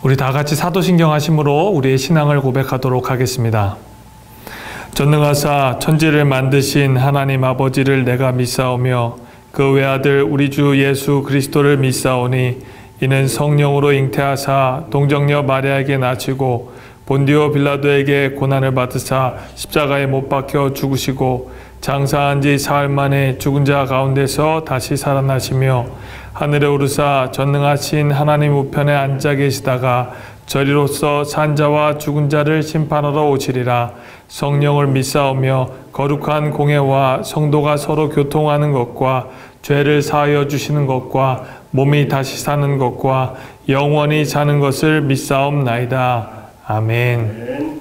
우리 다 같이 사도신경 하심으로 우리의 신앙을 고백하도록 하겠습니다. 전능하사 천지를 만드신 하나님 아버지를 내가 믿사오며 그 외아들 우리 주 예수 그리스도를 믿사오니 이는 성령으로 잉태하사 동정녀 마리아에게 낳으시고 본디오 빌라도에게 고난을 받으사 십자가에 못 박혀 죽으시고 장사한 지 사흘 만에 죽은 자 가운데서 다시 살아나시며 하늘에 오르사 전능하신 하나님 우편에 앉아 계시다가 저리로서 산자와 죽은 자를 심판하러 오시리라. 성령을 믿사오며 거룩한 공회와 성도가 서로 교통하는 것과 죄를 사하여 주시는 것과 몸이 다시 사는 것과 영원히 사는 것을 믿사옵나이다. 아멘.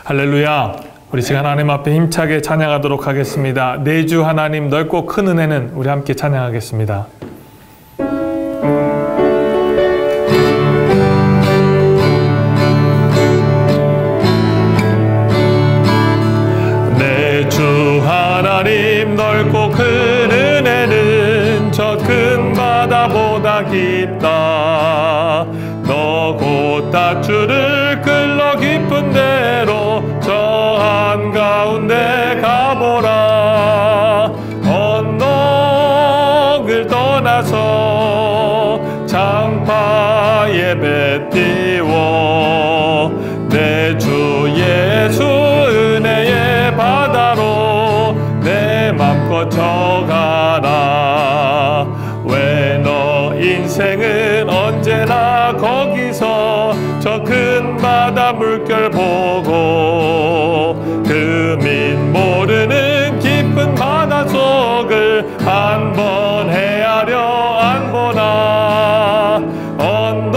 할렐루야. 우리 지금 하나님 앞에 힘차게 찬양하도록 하겠습니다. 내 주 하나님 넓고 큰 은혜는 우리 함께 찬양하겠습니다. 내 주 하나님 넓고 큰 은혜는 저 큰 바다보다 깊다. 너 곧 닷줄을 끌러 깊은 데로 저 한가운데 가보라. 언덕을 떠나서 장파에 배 띄워 내 주 예수 은혜의 바다로 내 맘껏 져가라. 왜 너 인생은 언제나 거기서 저 큰 바다 물결 보고 그 밑 모르는 깊은 바닷속을 한번 헤아려 안 보나. 언덕을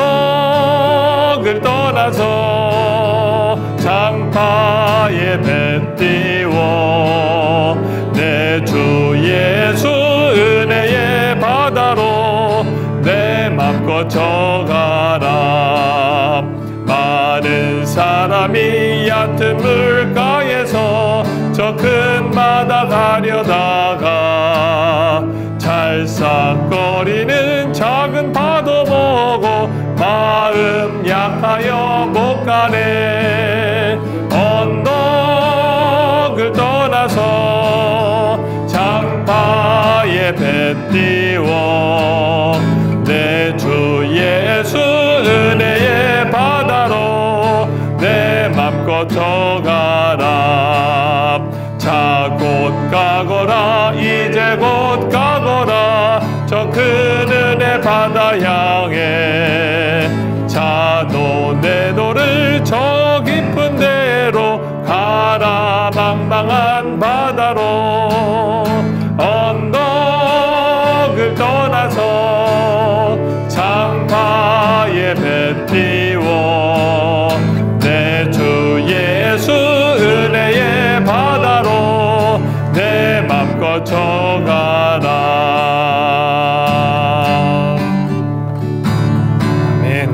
떠나서 장파에 배 띄워 내 주 예수 은혜의 바다로 내 맘껏 져가라. 많은 사람이 얕은 물가에서 저 큰 바다 가려다가 찰싹거리는 작은 파도 보고 마음 약하여 못 가네. 언덕을 떠나서 장파에 배 띄워 내 주 예수 은혜의 바다로 내 맘껏 져가라. 자 곧 가거라. 이제 곧 가거라. 저 큰 은혜 바다 향해. 자 너 내 도를 저 깊은 데로 가라. 망망한 바다로 언덕을 떠나서 장파에 배 띄워 내 주 예수 은혜의 바다로 내 맘껏 져가라. 아멘.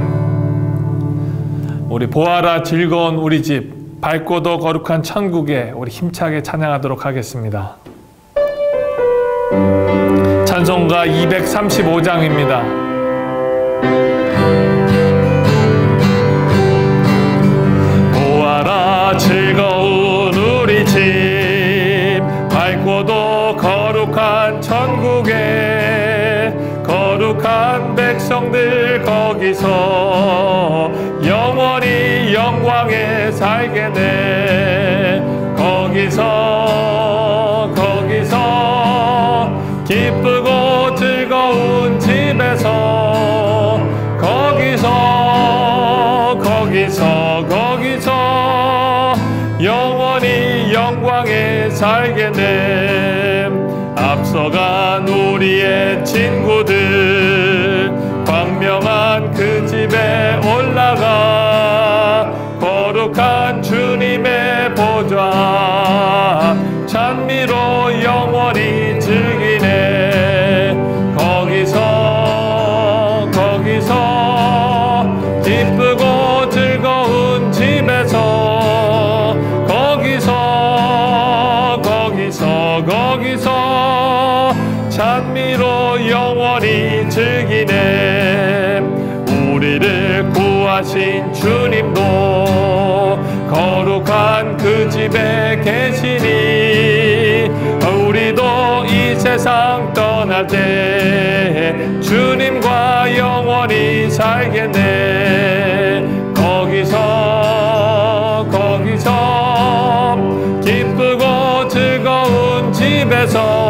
우리 보아라 즐거운 우리 집 밝고도 거룩한 천국에 우리 힘차게 찬양하도록 하겠습니다. 찬송가 235장입니다. 보아라 즐거운 우리 집 밝고도 거룩한 천국에 거룩한 백성들 거기서 영원히 영광에 살겠네. 거기서 기쁘고 즐거운 집에서 거기서 영원히 영광에 살겠네. 앞서간 우리의 친구들 광명한 그 집에 올라가 거룩한 주님의 보좌 찬미로 영원히 즐기네. 거기서 기쁘고 즐거운 집에서 거기서 찬미로 영원히 즐기네. 우리를 나를 구하신 주님도 거룩한 그 집에 계시니 우리도 이 세상 떠날 때 주님과 영원히 살겠네. 거기서 기쁘고 즐거운 집에서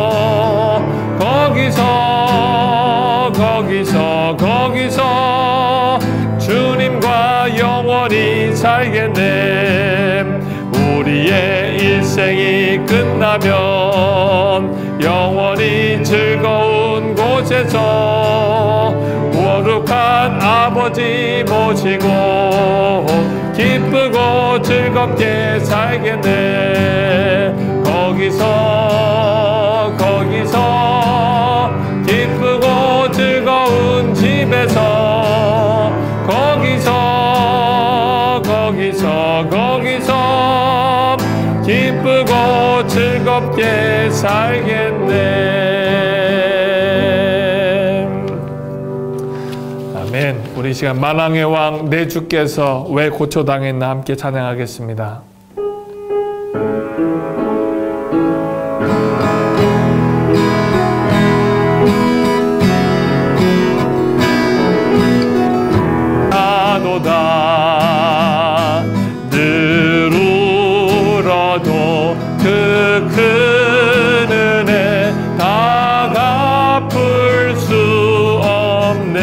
거기서 주님과 영원히 살겠네. 우리의 일생이 끝나면 영원히 즐거운 곳에서 거룩한 아버지 모시고 기쁘고 즐겁게 살겠네. 거기서 기쁘고 즐거운 집에서 거기서 기쁘고 즐겁게 살겠네. 아멘. 우리 시간 만왕의 왕 내 주께서 왜 고초당했나 함께 찬양하겠습니다. 늘 울어도 그 큰 은혜 다 갚을 수 없네.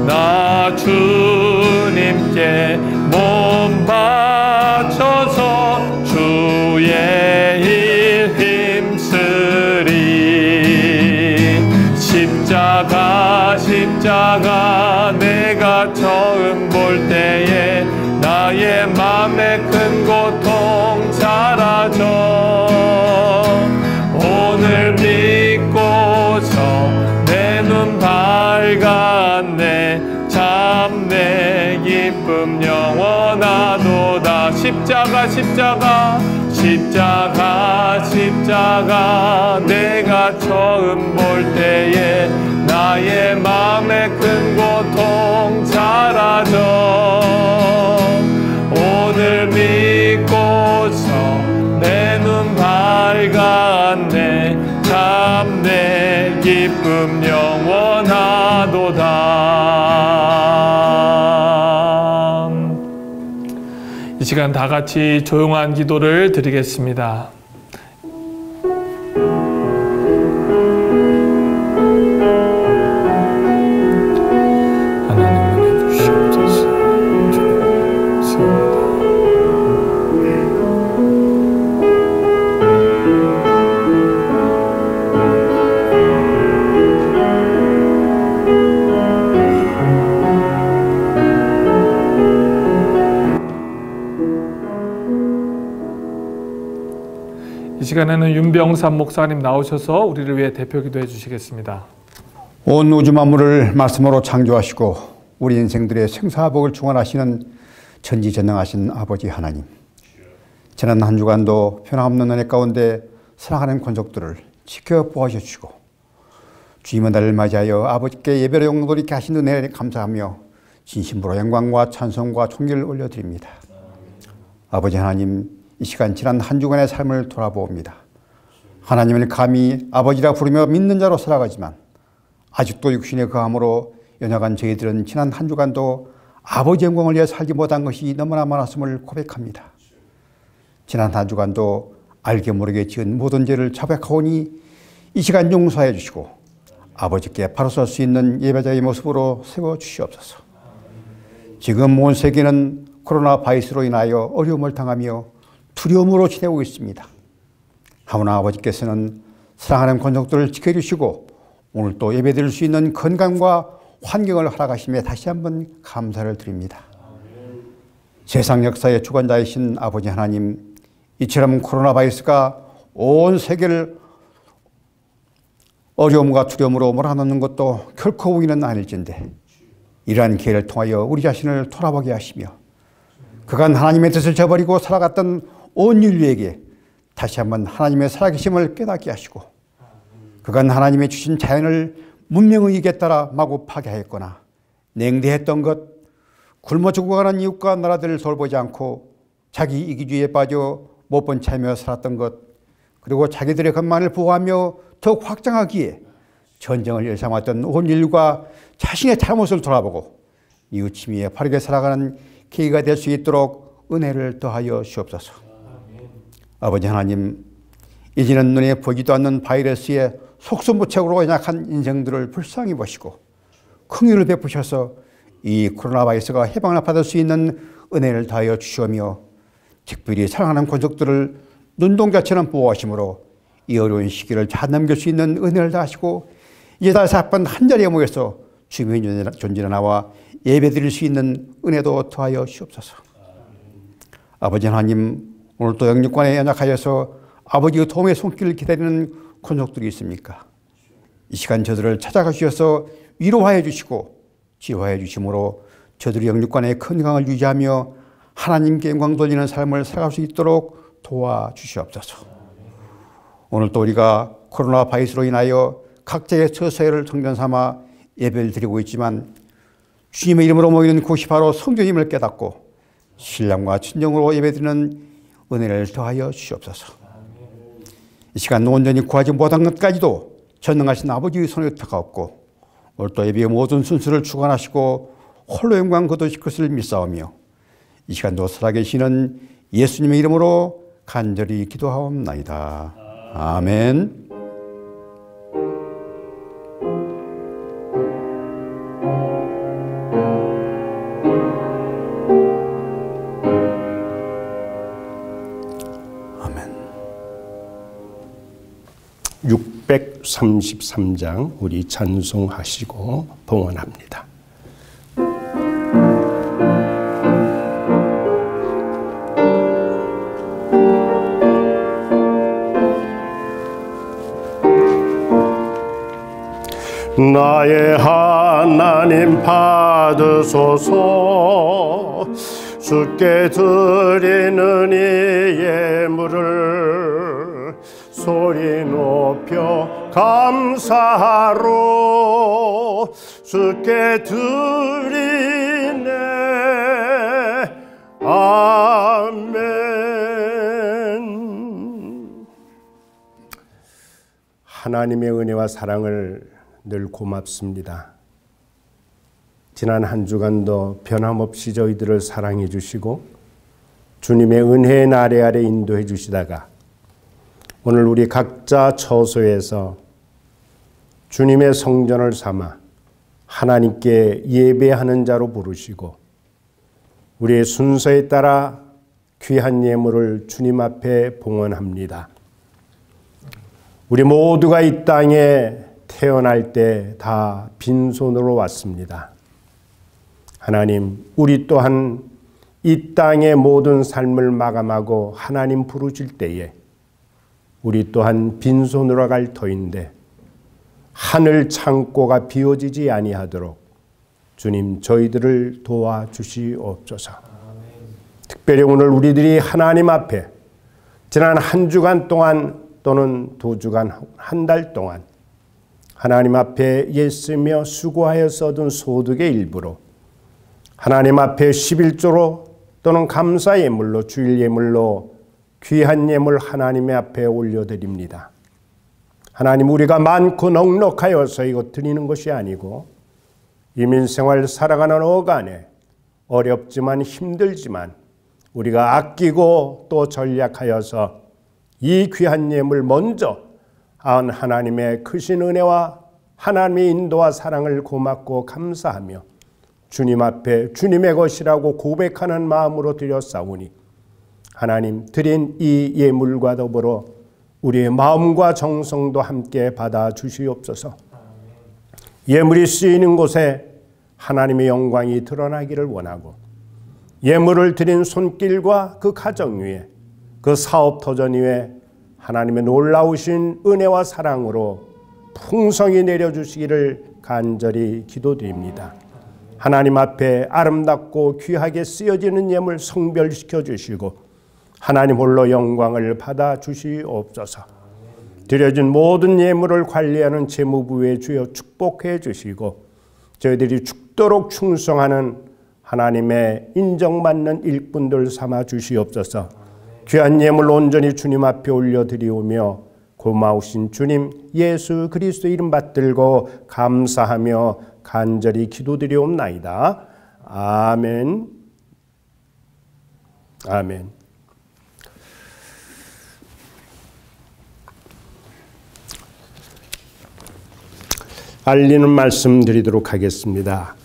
나 주님께 몸 바쳐서 주의 일 힘쓰리. 십자가 내가 처음 볼 때에 나의 맘에 큰 고통 사라져. 오늘 믿고서 내 눈 밝았네. 참 내 기쁨 영원하도다. 십자가 내가 처음 볼 때에 나의 맘에 큰 고통 사라져. 오늘 믿고서 내 눈 밝았네. 참 내 기쁨 영원하도다. 이 시간 다 같이 조용한 기도를 드리겠습니다. 이 시간에는 윤병삼 목사님 나오셔서 우리를 위해 대표 기도해 주시겠습니다. 온 우주 만물을 말씀으로 창조하시고 우리 인생들의 생사복을 중원하시는 전지전능하신 아버지 하나님, 지난 한 주간도 변함없는 은혜 가운데 사랑하는 권속들을 지켜 보호하셔 주시고 주님의 날을 맞이하여 아버지께 예배로 영광돌이게 하신 은혜에 감사하며 진심으로 영광과 찬송과 존귀를 올려드립니다. 아버지 하나님, 이 시간 지난 한 주간의 삶을 돌아보옵니다. 하나님을 감히 아버지라 부르며 믿는 자로 살아가지만 아직도 육신의 거함으로 연약한 저희들은 지난 한 주간도 아버지 영광을 위해 살지 못한 것이 너무나 많았음을 고백합니다. 지난 한 주간도 알게 모르게 지은 모든 죄를 자백하오니 이 시간 용서해 주시고 아버지께 바로 설 수 있는 예배자의 모습으로 세워주시옵소서. 지금 온 세계는 코로나 바이러스로 인하여 어려움을 당하며 두려움으로 지내고 있습니다. 하오나 아버지께서는 사랑하는 권속들을 지켜주시고 오늘 또 예배드릴 수 있는 건강과 환경을 허락하심에 다시 한번 감사를 드립니다. 세상 역사의 주관자이신 아버지 하나님, 이처럼 코로나 바이러스가 온 세계를 어려움과 두려움으로 몰아넣는 것도 결코 우리는 아닐진데 이러한 기회를 통하여 우리 자신을 돌아보게 하시며 그간 하나님의 뜻을 저버리고 살아갔던 온 인류에게 다시 한번 하나님의 살아계심을 깨닫게 하시고 그간 하나님의 주신 자연을 문명의 이익에 따라 마구 파괴하였거나 냉대했던 것, 굶어 죽어가는 이웃과 나라들을 돌보지 않고 자기 이기주의에 빠져 못 본 채며 살았던 것, 그리고 자기들의 것만을 보호하며 더욱 확장하기에 전쟁을 일삼았던 온 인류가 자신의 잘못을 돌아보고 이웃침이에 바르게 살아가는 계기가 될 수 있도록 은혜를 더하여 주옵소서. 아버지 하나님, 이제는 눈에 보이지도 않는 바이러스에 속수무책으로 연약한 인생들을 불쌍히 보시고 긍휼을 베푸셔서 이 코로나 바이러스가 해방을 받을 수 있는 은혜를 더하여 주시오며, 특별히 사랑하는 권속들을 눈동자처럼 보호하심으로 이 어려운 시기를 잘 넘길 수 있는 은혜를 더하시고, 이제 다시 한번 한자리에 모여서 주님의 존재로 나와 예배드릴 수 있는 은혜도 더하여 주옵소서. 아버지 하나님, 오늘도 영육관에 연약하여서 아버지의 도움의 손길을 기다리는 권속들이 있습니까? 이 시간 저들을 찾아가 주셔서 위로하여 주시고 지화해 주심으로 저들이 영육관의 건강을 유지하며 하나님께 영광 돌리는 삶을 살아갈 수 있도록 도와주시옵소서. 오늘 또 우리가 코로나 바이러스로 인하여 각자의 처소를 성전 삼아 예배를 드리고 있지만, 주님의 이름으로 모이는 곳이 바로 성전임을 깨닫고 신랑과 친정으로 예배드리는 은혜를 더하여 주시옵소서. 이 시간 온전히 구하지 못한 것까지도 전능하신 아버지의 손에 다가옵고, 오늘 또 예배의 모든 순서를 주관하시고 홀로 영광 거두실 것을 믿사오며, 이 시간도 살아계시는 예수님의 이름으로 간절히 기도하옵나이다. 아멘. 아멘. 633장 우리 찬송하시고 봉헌합니다. 나의 하나님 받으소서. 주께 드리는 이 예물을 소리 높여 감사하로 주께 드리네. 아멘. 하나님의 은혜와 사랑을 늘 고맙습니다. 지난 한 주간도 변함없이 저희들을 사랑해 주시고 주님의 은혜의 나래 아래 인도해 주시다가 오늘 우리 각자 처소에서 주님의 성전을 삼아 하나님께 예배하는 자로 부르시고 우리의 순서에 따라 귀한 예물을 주님 앞에 봉헌합니다. 우리 모두가 이 땅에 태어날 때 다 빈손으로 왔습니다. 하나님, 우리 또한 이 땅의 모든 삶을 마감하고 하나님 부르실 때에 우리 또한 빈손으로 갈 터인데 하늘 창고가 비워지지 아니하도록 주님 저희들을 도와주시옵소서. 특별히 오늘 우리들이 하나님 앞에 지난 한 주간 동안 또는 두 주간, 한 달 동안 하나님 앞에 애쓰며 수고하여서 얻은 소득의 일부로 하나님 앞에 11조로 또는 감사 예물로 주일 예물로 귀한 예물 하나님의 앞에 올려드립니다. 하나님, 우리가 많고 넉넉하여서 이것 드리는 것이 아니고 이민생활 살아가는 어간에 어렵지만 힘들지만 우리가 아끼고 또 전략하여서 이 귀한 예물 먼저 하나님의 크신 은혜와 하나님의 인도와 사랑을 고맙고 감사하며 주님 앞에 주님의 것이라고 고백하는 마음으로 드렸사오니 하나님, 드린 이 예물과 더불어 우리의 마음과 정성도 함께 받아 주시옵소서. 예물이 쓰이는 곳에 하나님의 영광이 드러나기를 원하고 예물을 드린 손길과 그 가정 위에 그 사업 터전 위에 하나님의 놀라우신 은혜와 사랑으로 풍성히 내려주시기를 간절히 기도드립니다. 하나님 앞에 아름답고 귀하게 쓰여지는 예물 성별시켜 주시고 하나님 홀로 영광을 받아 주시옵소서. 드려진 모든 예물을 관리하는 재무부의 주여 축복해 주시고 저희들이 죽도록 충성하는 하나님의 인정받는 일꾼들 삼아 주시옵소서. 귀한 예물 온전히 주님 앞에 올려드리오며 고마우신 주님 예수 그리스도 이름 받들고 감사하며 간절히 기도드리옵나이다. 아멘. 아멘. 알리는 말씀 드리도록 하겠습니다.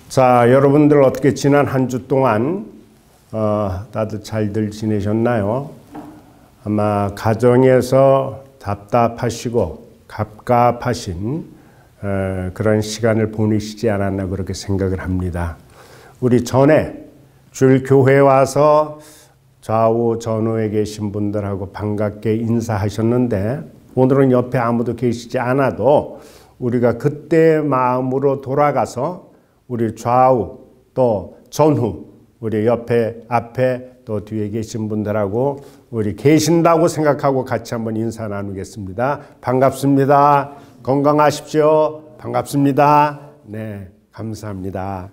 자, 여러분들 어떻게 지난 한 주 동안 다들 잘들 지내셨나요? 아마 가정에서 답답하시고 갑갑하신 그런 시간을 보내시지 않았나 그렇게 생각을 합니다. 우리 전에 주일 교회에 와서 좌우 전후에 계신 분들하고 반갑게 인사하셨는데 오늘은 옆에 아무도 계시지 않아도 우리가 그때 마음으로 돌아가서 우리 좌우 또 전후 우리 옆에 앞에 또 뒤에 계신 분들하고 우리 계신다고 생각하고 같이 한번 인사 나누겠습니다. 반갑습니다. 건강하십시오. 반갑습니다. 네, 감사합니다.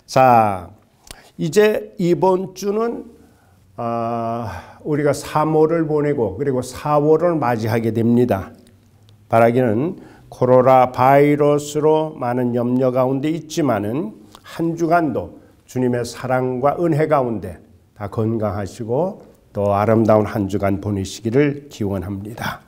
자, 이제 이번 주는 우리가 3월을 보내고 그리고 4월을 맞이하게 됩니다. 바라기는 코로나 바이러스로 많은 염려 가운데 있지만은 한 주간도 주님의 사랑과 은혜 가운데 다 건강하시고 또 아름다운 한 주간 보내시기를 기원합니다.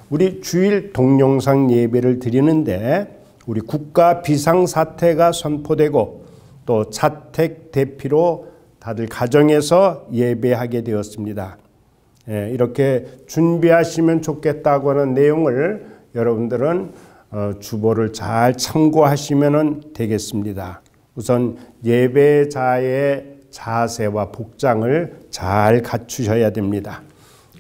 우리 주일 동영상 예배를 드리는데 우리 국가 비상사태가 선포되고 또 자택 대피로 다들 가정에서 예배하게 되었습니다. 이렇게 준비하시면 좋겠다고 하는 내용을 여러분들은 주보를 잘 참고하시면 되겠습니다. 우선 예배자의 자세와 복장을 잘 갖추셔야 됩니다.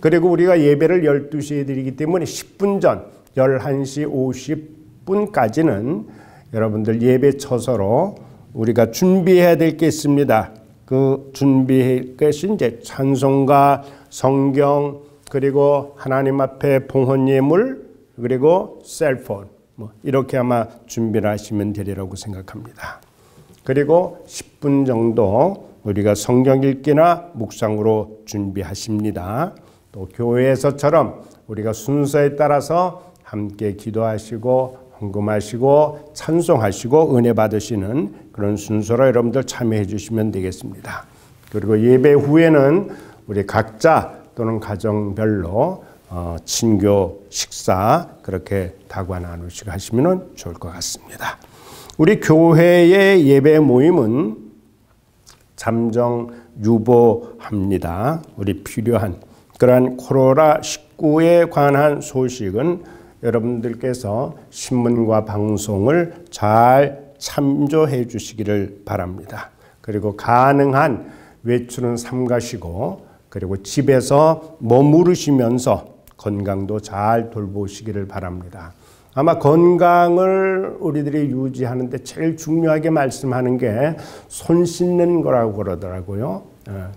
그리고 우리가 예배를 12시에 드리기 때문에 10분 전 11시 50분까지는 여러분들 예배 처서로 우리가 준비해야 될 게 있습니다. 그 준비할 것이 이제 찬송가, 성경, 그리고 하나님 앞에 봉헌 예물, 그리고 셀폰 이렇게 아마 준비를 하시면 되리라고 생각합니다. 그리고 10분 정도 우리가 성경 읽기나 묵상으로 준비하십니다. 또 교회에서처럼 우리가 순서에 따라서 함께 기도하시고 헌금하시고 찬송하시고 은혜 받으시는 그런 순서로 여러분들 참여해 주시면 되겠습니다. 그리고 예배 후에는 우리 각자 또는 가정별로 친교 식사 그렇게 다과 나누시고 하시면 좋을 것 같습니다. 우리 교회의 예배 모임은 잠정 유보합니다. 우리 필요한 그러한 코로나19에 관한 소식은 여러분들께서 신문과 방송을 잘 참조해 주시기를 바랍니다. 그리고 가능한 외출은 삼가시고 그리고 집에서 머무르시면서 건강도 잘 돌보시기를 바랍니다. 아마 건강을 우리들이 유지하는데 제일 중요하게 말씀하는 게 손 씻는 거라고 그러더라고요.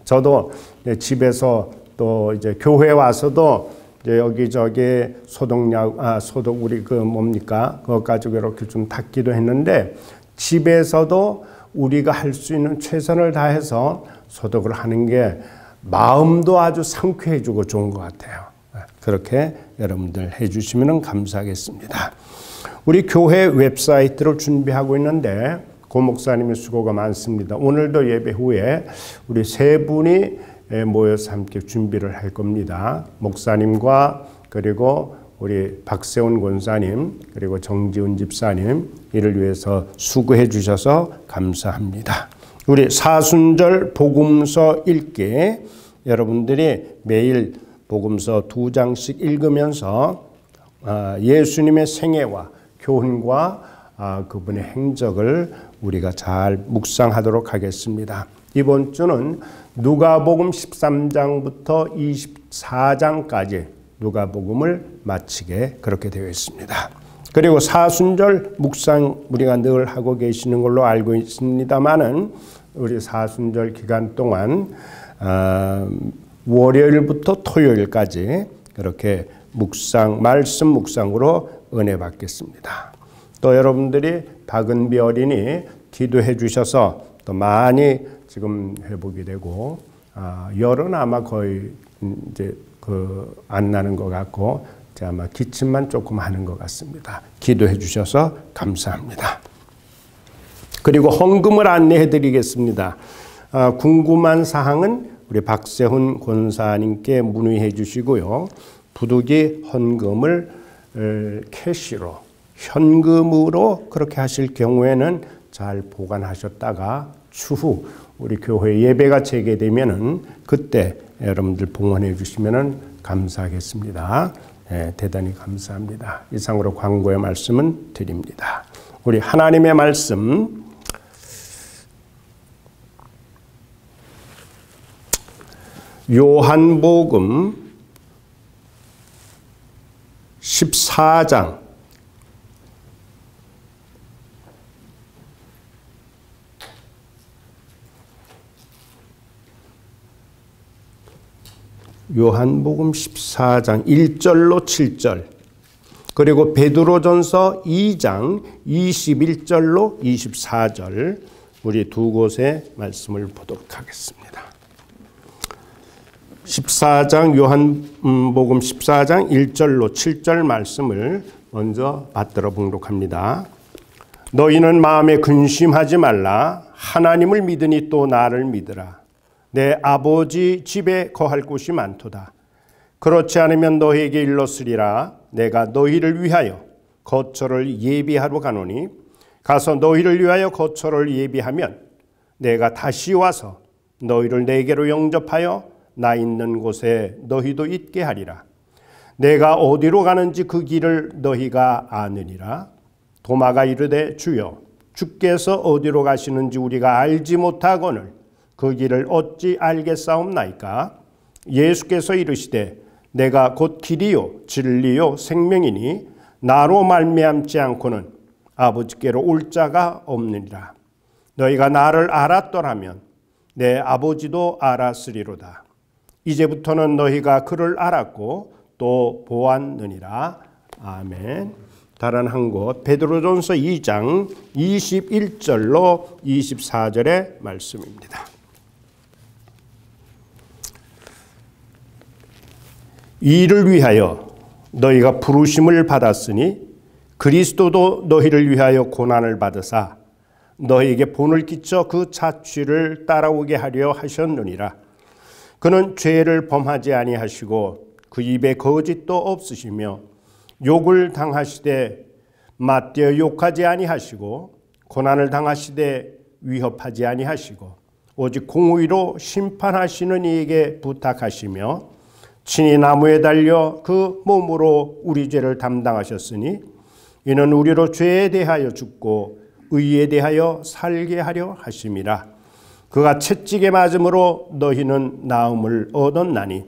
저도 집에서 또 이제 교회 와서도 이제 여기저기 소독 우리 그거 가지고 이렇게 좀 닦기도 했는데 집에서도 우리가 할 수 있는 최선을 다해서 소독을 하는 게 마음도 아주 상쾌해지고 좋은 것 같아요. 그렇게 여러분들 해주시면 감사하겠습니다. 우리 교회 웹사이트를 준비하고 있는데 고 목사님의 수고가 많습니다. 오늘도 예배 후에 우리 세 분이 모여서 함께 준비를 할 겁니다. 목사님과 그리고 우리 박세훈 권사님 그리고 정지훈 집사님 이를 위해서 수고해 주셔서 감사합니다. 우리 사순절 복음서 읽기 여러분들이 매일 복음서 2장씩 읽으면서 예수님의 생애와 교훈과 그분의 행적을 우리가 잘 묵상하도록 하겠습니다. 이번 주는 누가복음 13장부터 24장까지 누가복음을 마치게 그렇게 되어 있습니다. 그리고 사순절 묵상 우리가 늘 하고 계시는 걸로 알고 있습니다만은 우리 사순절 기간 동안 월요일부터 토요일까지 그렇게 말씀 묵상으로 은혜 받겠습니다. 또 여러분들이 박은비 어린이 기도해 주셔서 또 많이 지금 회복이 되고 열은 아마 거의 이제 안 나는 것 같고 아마 기침만 조금 하는 것 같습니다. 기도해 주셔서 감사합니다. 그리고 헌금을 안내해 드리겠습니다. 궁금한 사항은 우리 박세훈 권사님께 문의해 주시고요. 부득이 헌금을 캐시로 현금으로 그렇게 하실 경우에는 잘 보관하셨다가 추후 우리 교회 예배가 재개되면은 그때 여러분들 봉헌해 주시면은 감사하겠습니다. 대단히 감사합니다. 이상으로 광고의 말씀은 드립니다. 우리 하나님의 말씀 요한복음 14장 요한복음 14장 1절로 7절 그리고 베드로전서 2장 21절로 24절 우리 두 곳의 말씀을 보도록 하겠습니다. 14장 요한복음 14장 1절로 7절 말씀을 먼저 받들어 봉독합니다. 너희는 마음에 근심하지 말라. 하나님을 믿으니 또 나를 믿으라. 내 아버지 집에 거할 곳이 많도다. 그렇지 않으면 너희에게 일렀으리라. 내가 너희를 위하여 거처를 예비하러 가노니 가서 너희를 위하여 거처를 예비하면 내가 다시 와서 너희를 내게로 영접하여 나 있는 곳에 너희도 있게 하리라. 내가 어디로 가는지 그 길을 너희가 아느니라. 도마가 이르되 주여 주께서 어디로 가시는지 우리가 알지 못하거늘 그 길을 어찌 알겠사옵나이까. 예수께서 이르시되 내가 곧 길이요 진리요 생명이니 나로 말미암지 않고는 아버지께로 올 자가 없느니라. 너희가 나를 알았더라면 내 아버지도 알았으리로다. 이제부터는 너희가 그를 알았고 또 보았느니라. 아멘. 다른 한 곳 베드로전서 2장 21절로 24절의 말씀입니다. 이를 위하여 너희가 부르심을 받았으니 그리스도도 너희를 위하여 고난을 받으사 너희에게 본을 끼쳐 그 자취를 따라오게 하려 하셨느니라. 그는 죄를 범하지 아니하시고 그 입에 거짓도 없으시며 욕을 당하시되 맞대어 욕하지 아니하시고 고난을 당하시되 위협하지 아니하시고 오직 공의로 심판하시는 이에게 부탁하시며 친히 나무에 달려 그 몸으로 우리 죄를 담당하셨으니 이는 우리로 죄에 대하여 죽고 의에 대하여 살게 하려 하심이라. 그가 채찍에 맞음으로 너희는 나음을 얻었나니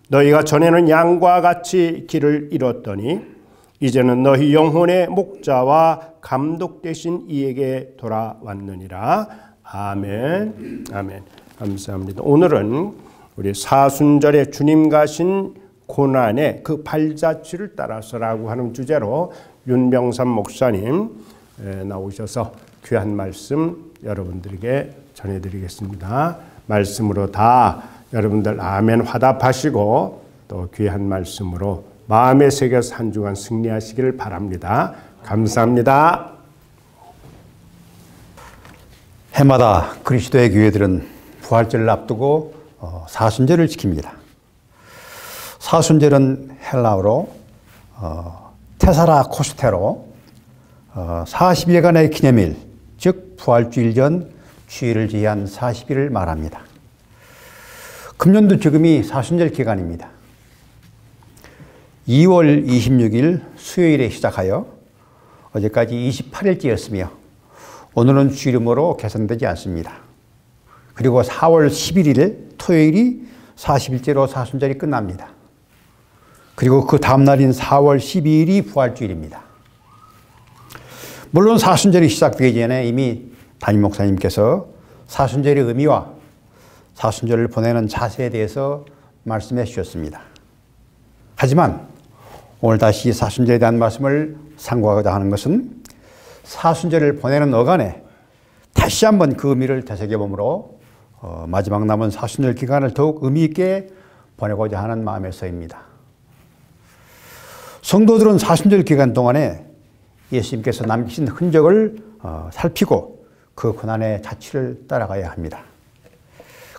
너희가 전에는 양과 같이 길을 잃었더니 이제는 너희 영혼의 목자와 감독 되신 이에게 돌아왔느니라. 아멘. 아멘. 감사합니다. 오늘은 우리 사순절에 주님 가신 고난의 그 발자취를 따라서라고 하는 주제로 윤병삼 목사님 나오셔서 귀한 말씀 여러분들에게 전해드리겠습니다. 말씀으로 다 여러분들 아멘 화답하시고 또 귀한 말씀으로 마음에 새겨서 한 주간 승리하시기를 바랍니다. 감사합니다. 해마다 그리스도의 교회들은 부활절을 앞두고 사순절을 지킵니다. 사순절은 헬라어로 테사라 코스테로 40일간의 기념일, 즉 부활주일 전 주일을 제한 40일을 말합니다. 금년도 지금이 사순절 기간입니다. 2월 26일 수요일에 시작하여 어제까지 28일째였으며 오늘은 주일음으로 계산되지 않습니다. 그리고 4월 11일 토요일이 40일째로 사순절이 끝납니다. 그리고 그 다음 날인 4월 12일이 부활주일입니다. 물론 사순절이 시작되기 전에 이미 담임 목사님께서 사순절의 의미와 사순절을 보내는 자세에 대해서 말씀해 주셨습니다. 하지만 오늘 다시 사순절에 대한 말씀을 상고하고자 하는 것은 사순절을 보내는 어간에 다시 한번 그 의미를 되새겨보므로 마지막 남은 사순절 기간을 더욱 의미 있게 보내고자 하는 마음에서입니다. 성도들은 사순절 기간 동안에 예수님께서 남기신 흔적을 살피고 그 고난의 자취를 따라가야 합니다.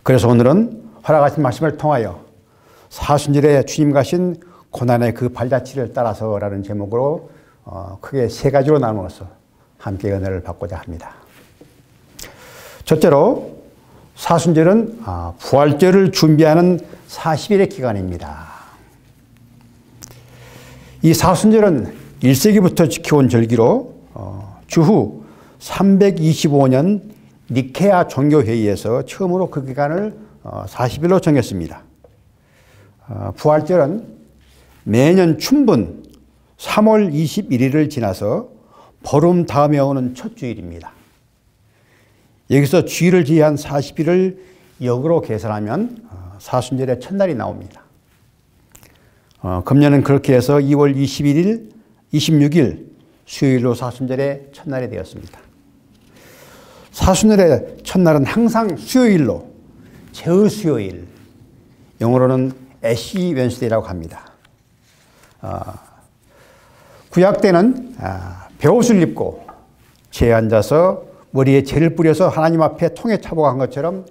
그래서 오늘은 허락하신 말씀을 통하여 사순절에 주님 가신 고난의 그 발자취를 따라서라는 제목으로 크게 세 가지로 나누어서 함께 은혜를 받고자 합니다. 첫째로 사순절은 부활절을 준비하는 40일의 기간입니다. 이 사순절은 1세기부터 지켜온 절기로 주후 325년 니케아 종교회의에서 처음으로 그 기간을 40일로 정했습니다. 부활절은 매년 춘분 3월 21일을 지나서 보름 다음에 오는 첫 주일입니다. 여기서 주일을 제한 40일을 역으로 계산하면 사순절의 첫날이 나옵니다. 금년은 그렇게 해서 2월 21일, 26일 수요일로 사순절의 첫날이 되었습니다. 사순절의 첫날은 항상 수요일로 제의수요일, 영어로는 애쉬 웬스데이라고 합니다. 구약 때는 베옷을 입고 제에 앉아서 머리에 재를 뿌려서 하나님 앞에 통에 차복한 것처럼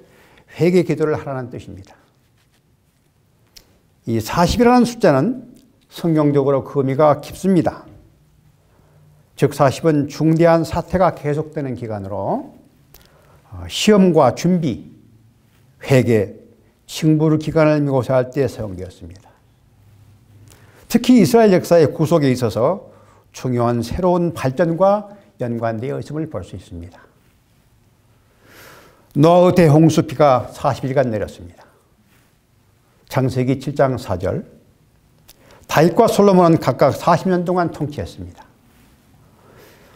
회개 기도를 하라는 뜻입니다. 이 40이라는 숫자는 성경적으로 그 의미가 깊습니다. 즉 40은 중대한 사태가 계속되는 기간으로 시험과 준비, 회개, 징벌 기간을 묘사할 때 사용되었습니다. 특히 이스라엘 역사의 구속에 있어서 중요한 새로운 발전과 연관되어 있음을 볼 수 있습니다. 노아의 대홍수 비가 40일간 내렸습니다. 창세기 7장 4절. 다윗과 솔로몬은 각각 40년 동안 통치했습니다.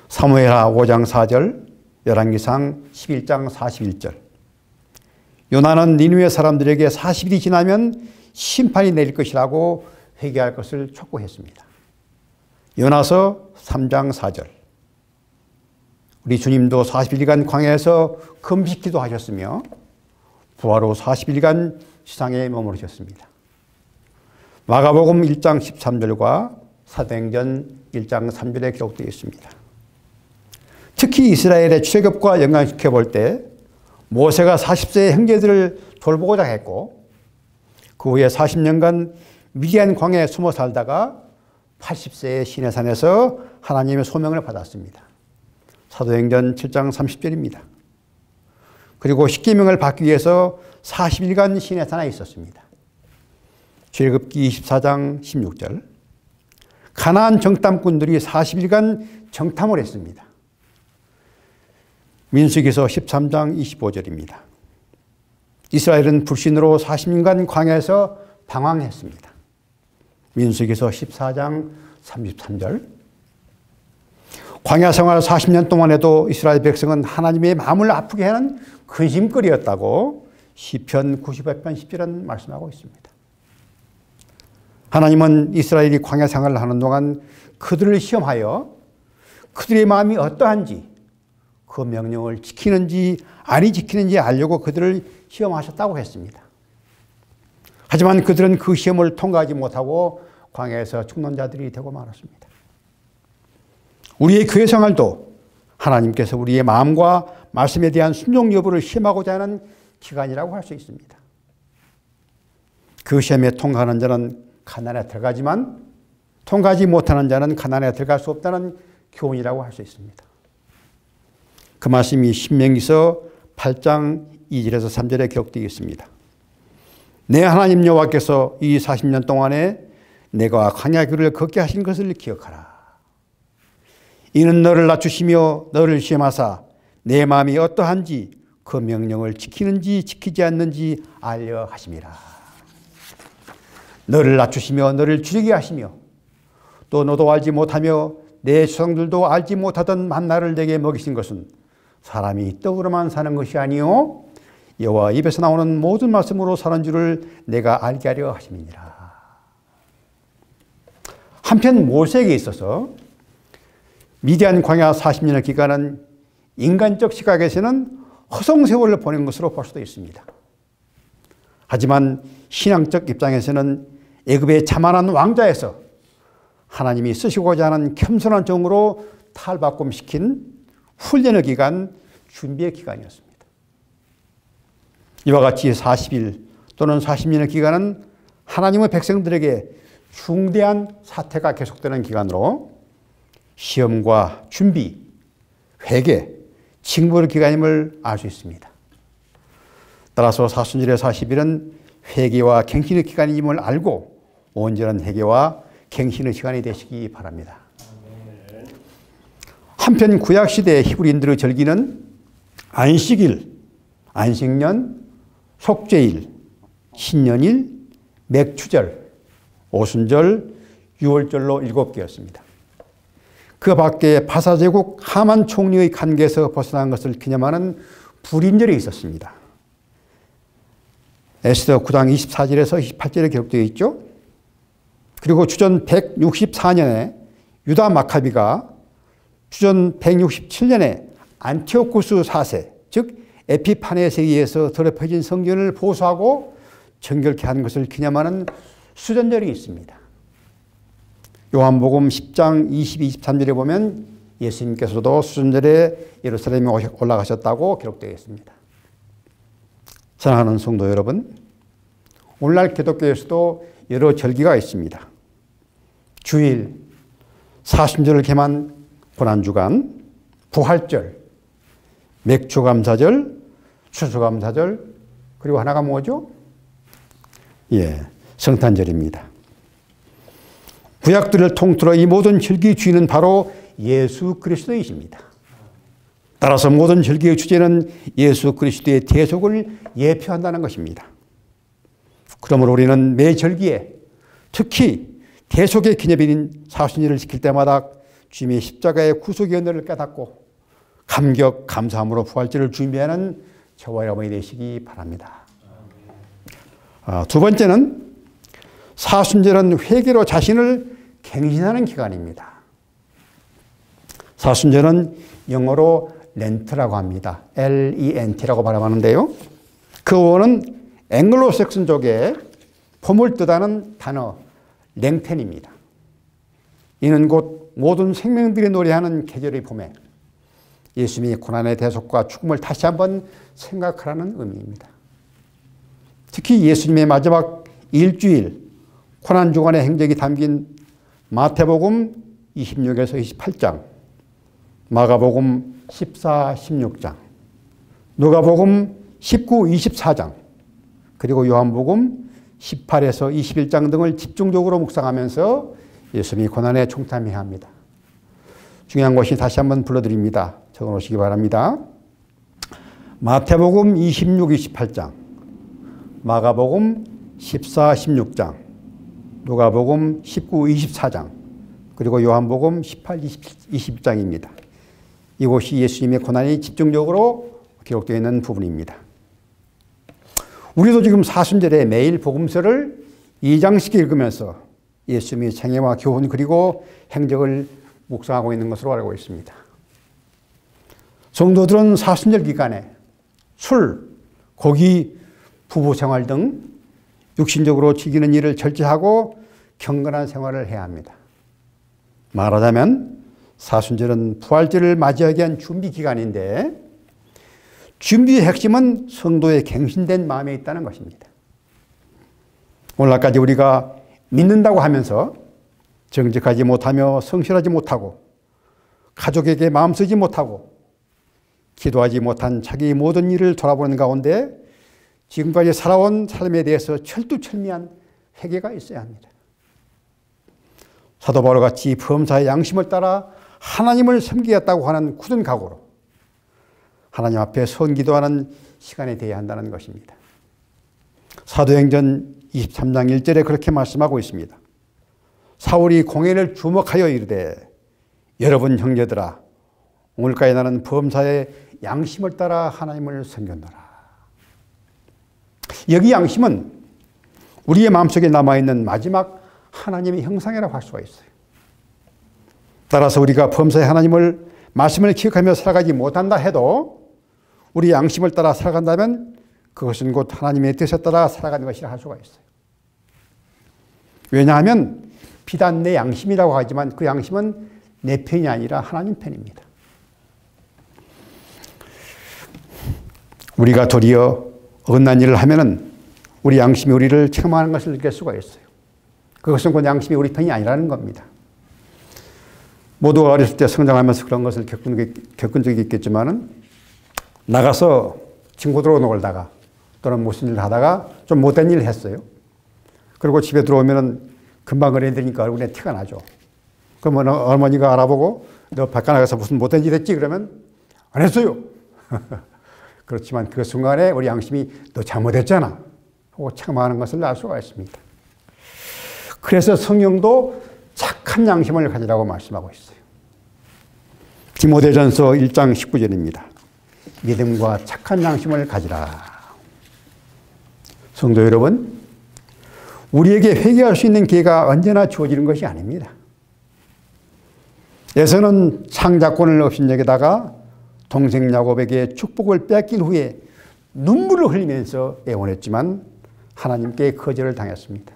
사무엘하 5장 4절, 열왕기상 11장 41절. 요나는 니느웨 사람들에게 40일이 지나면 심판이 내릴 것이라고 회개할 것을 촉구했습니다. 요나서 3장 4절. 우리 주님도 40일간 광야에서 금식기도 하셨으며 부활 후 40일간 지상에 머무르셨습니다. 마가복음 1장 13절과 사도행전 1장 3절에 기록되어 있습니다. 특히 이스라엘의 출애굽과 연관시켜 볼 때 모세가 40세의 형제들을 돌보고자 했고 그 후에 40년간 미디안 광야에 숨어 살다가 80세의 시내산에서 하나님의 소명을 받았습니다. 사도행전 7장 30절입니다. 그리고 십계명을 받기 위해서 40일간 시내산에 있었습니다. 출애굽기 24장 16절. 가나안 정탐꾼들이 40일간 정탐을 했습니다. 민수기서 13장 25절입니다. 이스라엘은 불신으로 40년간 광야에서 방황했습니다. 민수기서 14장 33절. 광야 생활 40년 동안에도 이스라엘 백성은 하나님의 마음을 아프게 하는 근심거리였다고 시편 95편 10절은 말씀하고 있습니다. 하나님은 이스라엘이 광야 생활을 하는 동안 그들을 시험하여 그들의 마음이 어떠한지 그 명령을 지키는지 아니 지키는지 알려고 그들을 시험하셨다고 했습니다. 하지만 그들은 그 시험을 통과하지 못하고 광야에서 죽는 자들이 되고 말았습니다. 우리의 교회 생활도 하나님께서 우리의 마음과 말씀에 대한 순종 여부를 시험하고자 하는 기간이라고 할 수 있습니다. 그 시험에 통과하는 자는 가나안에 들어가지만 통과하지 못하는 자는 가나안에 들어갈 수 없다는 교훈이라고 할 수 있습니다. 그 말씀이 신명기서 8장 2절에서 3절에 기록되어 있습니다. 내 하나님 여호와께서 이 40년 동안에 내가 광야 길을 걷게 하신 것을 기억하라. 이는 너를 낮추시며 너를 시험하사 내 마음이 어떠한지 그 명령을 지키는지 지키지 않는지 알려 하심이라. 너를 낮추시며 너를 줄이게 하시며 또 너도 알지 못하며 내 조상들도 알지 못하던 만나를 내게 먹이신 것은 사람이 떡으로만 사는 것이 아니요 여호와 입에서 나오는 모든 말씀으로 사는 줄을 내가 알게 하려 하심이니라. 한편 모세에게 있어서 미디안 광야 40년의 기간은 인간적 시각에서는 허송세월을 보낸 것으로 볼 수도 있습니다. 하지만 신앙적 입장에서는 애굽의 자만한 왕자에서 하나님이 쓰시고자 하는 겸손한 종으로 탈바꿈시킨 훈련의 기간, 준비의 기간이었습니다. 이와 같이 40일 또는 40년의 기간은 하나님의 백성들에게 중대한 사태가 계속되는 기간으로 시험과 준비, 회개, 징벌의 기간임을 알 수 있습니다. 따라서 사순절의 40일은 회개와 갱신의 기간임을 알고 온전한 회개와 갱신의 시간이 되시기 바랍니다. 한편 구약시대의 히브리인들의 절기는 안식일, 안식년, 속죄일, 신년일, 맥추절, 오순절, 유월절로 7개였습니다. 그 밖에 바사제국 하만 총리의 관계에서 벗어난 것을 기념하는 불임절이 있었습니다. 에스더 9장 24절에서 28절에 기록되어 있죠. 그리고 주전 164년에 유다 마카비가 주전 167년에 안티오쿠스 4세, 즉 에피파네스에 의해서 더럽혀진 성전을 보수하고 정결케 한 것을 기념하는 수전절이 있습니다. 요한복음 10장 22, 23절에 보면 예수님께서도 수전절에 예루살렘에 올라가셨다고 기록되어 있습니다. 사랑하는 성도 여러분, 오늘날 기독교에서도 여러 절기가 있습니다. 주일, 사순절을 겸한 고난주간, 부활절, 맥주감사절, 추수감사절, 그리고 하나가 뭐죠? 성탄절입니다. 구약들을 통틀어 이 모든 절기의 주인은 바로 예수 그리스도이십니다. 따라서 모든 절기의 주제는 예수 그리스도의 대속을 예표한다는 것입니다. 그러므로 우리는 매 절기에 특히 대속의 기념일인 사순절을 지킬 때마다 주님의 십자가의 구속의 은혜를 깨닫고 감격, 감사함으로 부활절을 준비하는 저와 여러분이 되시기 바랍니다. 두 번째는 사순절은 회개로 자신을 갱신하는 기간입니다. 사순절은 영어로 렌트라고 합니다. Lent라고 발음하는데요. 그 원어는 앵글로색슨족의 봄을 뜻하는 단어 랭텐입니다. 이는 곧 모든 생명들이 노래하는 계절의 봄에 예수님이 고난의 대속과 죽음을 다시 한번 생각하라는 의미입니다. 특히 예수님의 마지막 일주일 고난주간의 행적이 담긴 마태복음 26에서 28장, 마가복음 14, 16장, 누가복음 19, 24장, 그리고 요한복음 18에서 21장 등을 집중적으로 묵상하면서 예수님이 고난에 총참해야 합니다. 중요한 것이 다시 한번 불러드립니다. 적어놓으시기 바랍니다. 마태복음 26, 28장, 마가복음 14, 16장, 누가복음 19, 24장, 그리고 요한복음 18, 20장입니다. 이곳이 예수님의 고난이 집중적으로 기록되어 있는 부분입니다. 우리도 지금 사순절에 매일 복음서를 2장씩 읽으면서 예수님의 생애와 교훈 그리고 행적을 묵상하고 있는 것으로 알고 있습니다. 성도들은 사순절 기간에 술, 고기, 부부생활 등 육신적으로 즐기는 일을 절제하고 경건한 생활을 해야 합니다. 말하자면 사순절은 부활절을 맞이하기 위한 준비 기간인데 준비의 핵심은 성도의 갱신된 마음에 있다는 것입니다. 오늘날까지 우리가 믿는다고 하면서 정직하지 못하며 성실하지 못하고 가족에게 마음 쓰지 못하고 기도하지 못한 자기의 모든 일을 돌아보는 가운데 지금까지 살아온 삶에 대해서 철두철미한 회개가 있어야 합니다. 사도 바울같이 범사의 양심을 따라 하나님을 섬기겠다고 하는 굳은 각오로 하나님 앞에 선기도하는 시간이 되어야 한다는 것입니다. 사도행전 23장 1절에 그렇게 말씀하고 있습니다. 사울이 공회를 주목하여 이르되 여러분 형제들아 오늘까지 나는 범사의 양심을 따라 하나님을 섬겼노라. 여기 양심은 우리의 마음속에 남아있는 마지막 하나님의 형상이라고 할 수가 있어요. 따라서 우리가 범사의 하나님을 말씀을 기억하며 살아가지 못한다 해도 우리 양심을 따라 살아간다면 그것은 곧 하나님의 뜻에 따라 살아가는 것이라 할 수가 있어요. 왜냐하면 비단 내 양심이라고 하지만 그 양심은 내 편이 아니라 하나님 편입니다. 우리가 도리어 어긋난 일을 하면은 우리 양심이 우리를 책망하는 것을 느낄 수가 있어요. 그것은 곧 양심이 우리 편이 아니라는 겁니다. 모두가 어렸을 때 성장하면서 그런 것을 겪은 적이 있겠지만은 나가서 친구들하고 놀다가 또는 무슨 일을 하다가 좀 못된 일을 했어요. 그리고 집에 들어오면은 금방 어린애들이니까 얼굴에 티가 나죠. 그러면 어머니가 알아보고 너 밖에 나가서 무슨 못된 일 했지? 그러면 안 했어요. 그렇지만 그 순간에 우리 양심이 너 잘못했잖아 하고 책망하는 것을 알 수가 있습니다. 그래서 성경도 착한 양심을 가지라고 말씀하고 있어요. 디모데전서 1장 19절입니다. 믿음과 착한 양심을 가지라. 성도 여러분, 우리에게 회개할 수 있는 기회가 언제나 주어지는 것이 아닙니다. 에서는 창작권을 업신여기다가 동생 야곱에게 축복을 뺏긴 후에 눈물을 흘리면서 애원했지만 하나님께 거절을 당했습니다.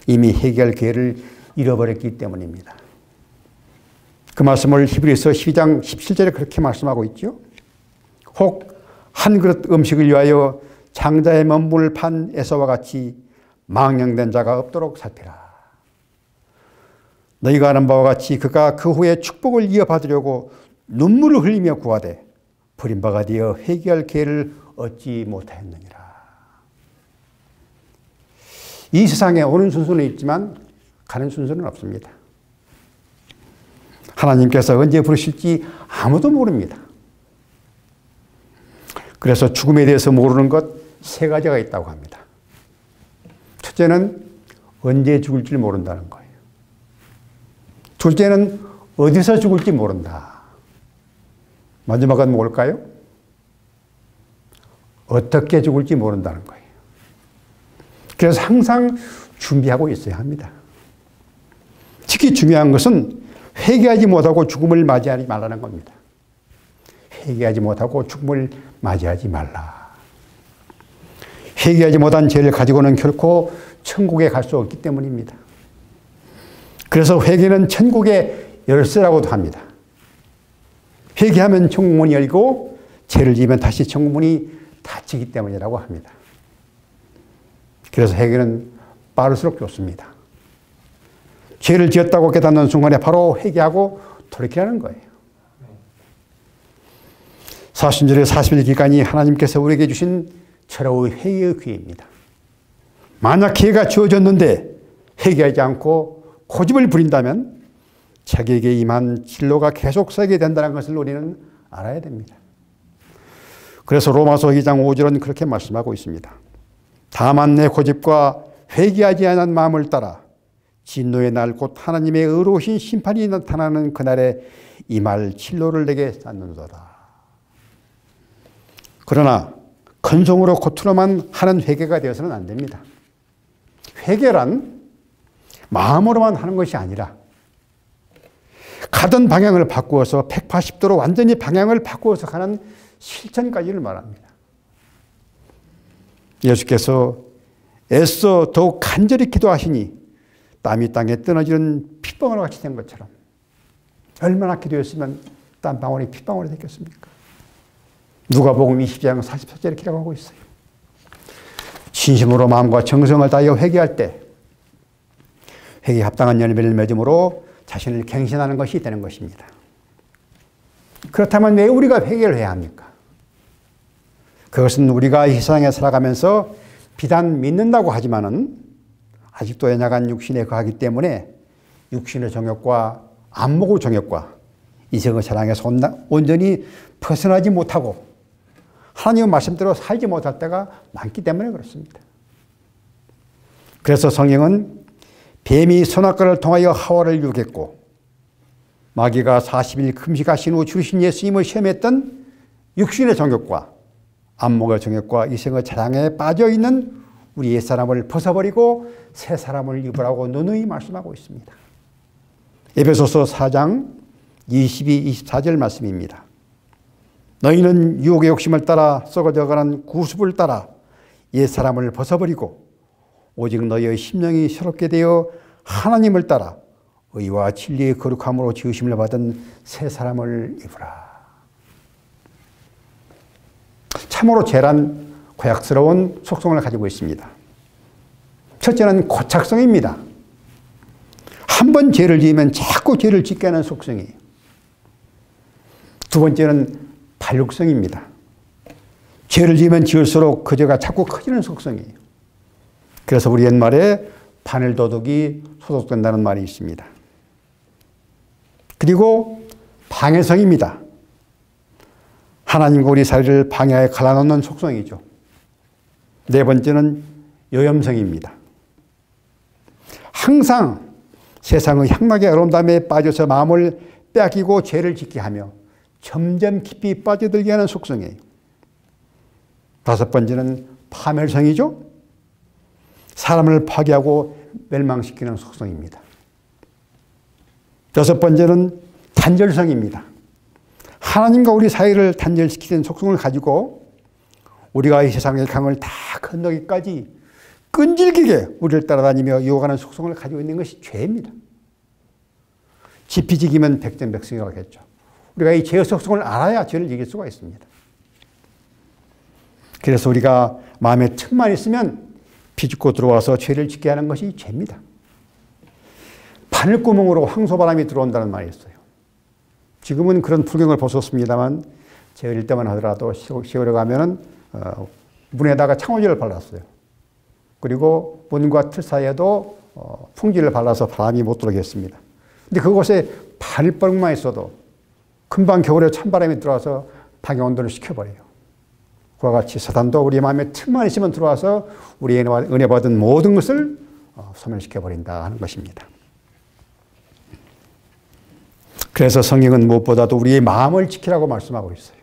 이미 회개할 기회를 잃어버렸기 때문입니다. 그 말씀을 히브리서 12장 17절에 그렇게 말씀하고 있죠. 혹 한 그릇 음식을 위하여 장자의 만물을 판 에서와 같이 망령된 자가 없도록 살피라. 너희가 아는 바와 같이 그가 그 후에 축복을 이어받으려고 눈물을 흘리며 구하되 버림바가 되어 회개할 기회를 얻지 못하였느니라. 이 세상에 오는 순서는 있지만 가는 순서는 없습니다. 하나님께서 언제 부르실지 아무도 모릅니다. 그래서 죽음에 대해서 모르는 것 세 가지가 있다고 합니다. 첫째는 언제 죽을지 모른다는 거예요. 둘째는 어디서 죽을지 모른다. 마지막은 뭘까요? 어떻게 죽을지 모른다는 거예요. 그래서 항상 준비하고 있어야 합니다. 특히 중요한 것은 회개하지 못하고 죽음을 맞이하지 말라는 겁니다. 회개하지 못하고 죽음을 맞이하지 말라. 회개하지 못한 죄를 가지고는 결코 천국에 갈 수 없기 때문입니다. 그래서 회개는 천국의 열쇠라고도 합니다. 회개하면 천국문이 열리고 죄를 지으면 다시 천국문이 닫히기 때문이라고 합니다. 그래서 회개는 빠를수록 좋습니다. 죄를 지었다고 깨닫는 순간에 바로 회개하고 돌이키라는 거예요. 사순절의 40일 기간이 하나님께서 우리에게 주신 철저의 회개의 기회입니다. 만약 기회가 주어졌는데 회개하지 않고 고집을 부린다면 자기에게 임한 진로가 계속 서게 된다는 것을 우리는 알아야 됩니다. 그래서 로마서 2장 5절은 그렇게 말씀하고 있습니다. 다만 내 고집과 회개하지 않은 마음을 따라 진노의 날 곧 하나님의 의로우신 심판이 나타나는 그날에 임할 진로를 내게 쌓는도다. 그러나 건성으로 겉으로만 하는 회개가 되어서는 안 됩니다. 회개란 마음으로만 하는 것이 아니라 가던 방향을 바꾸어서 180도로 완전히 방향을 바꾸어서 가는 실천까지를 말합니다. 예수께서 애써 더욱 간절히 기도하시니 땀이 땅에 떨어지는 핏방울 같이 된 것처럼 얼마나 기도했으면 땀방울이 핏방울이 됐겠습니까? 누가복음 20장 44절에 기록하고 있어요. 진심으로 마음과 정성을 다하여 회개할 때 회개에 합당한 열매를 맺음으로 자신을 갱신하는 것이 되는 것입니다. 그렇다면 왜 우리가 회개를 해야 합니까? 그것은 우리가 이 세상에 살아가면서 비단 믿는다고 하지만은 아직도 연약한 육신에 거하기 때문에 육신의 정욕과 안목의 정욕과 이생의 사랑에서 온전히 벗어나지 못하고 하나님의 말씀대로 살지 못할 때가 많기 때문에 그렇습니다. 그래서 성경은 뱀이 선악과를 통하여 하와를 유혹했고 마귀가 40일 금식하신 후 주신 예수님을 시험했던 육신의 정욕과 안목의 정욕과 이생의 자랑에 빠져있는 우리 옛사람을 벗어버리고 새 사람을 입으라고 누누이 말씀하고 있습니다. 에베소서 4장 22, 24절 말씀입니다. 너희는 유혹의 욕심을 따라 썩어져가는 구습을 따라 옛사람을 벗어버리고 오직 너희의 심령이 새롭게 되어 하나님을 따라 의와 진리의 거룩함으로 지으심을 받은 새 사람을 입으라. 참으로 죄란 고약스러운 속성을 가지고 있습니다. 첫째는 고착성입니다. 한 번 죄를 지으면 자꾸 죄를 짓게 하는 속성이에요. 두 번째는 반륙성입니다. 죄를 지으면 지을수록 그 죄가 자꾸 커지는 속성이에요. 그래서 우리 옛말에 바늘도둑이 소독된다는 말이 있습니다. 그리고 방해성입니다. 하나님과 우리 사이를 방해하여 갈라놓는 속성이죠. 네 번째는 요염성입니다. 항상 세상의 향락의 아름다움에 빠져서 마음을 빼앗기고 죄를 짓게 하며 점점 깊이 빠져들게 하는 속성이에요. 다섯 번째는 파멸성이죠. 사람을 파괴하고 멸망시키는 속성입니다. 여섯 번째는 단절성입니다. 하나님과 우리 사이를 단절시키는 속성을 가지고 우리가 이 세상의 강을 다 건너기까지 끈질기게 우리를 따라다니며 유혹하는 속성을 가지고 있는 것이 죄입니다. 지피지기면 백전백승이라고 했죠. 우리가 이 죄의 속성을 알아야 죄를 이길 수가 있습니다. 그래서 우리가 마음에 틈만 있으면 비집고 들어와서 죄를 짓게 하는 것이 죄입니다. 바늘구멍으로 황소바람이 들어온다는 말이 있어요. 지금은 그런 풍경을 보셨습니다만 제가 어릴 때만 하더라도 시골에 가면은 문에다가 창호지를 발랐어요. 그리고 문과 틀 사이에도 풍지를 발라서 바람이 못 들어오게 했습니다. 근데 그곳에 바늘바람만 있어도 금방 겨울에 찬바람이 들어와서 방해온도를 식혀버려요. 그와 같이 사단도 우리 마음에 틈만 있으면 들어와서 우리의 은혜 받은 모든 것을 소멸시켜버린다 하는 것입니다. 그래서 성경은 무엇보다도 우리의 마음을 지키라고 말씀하고 있어요.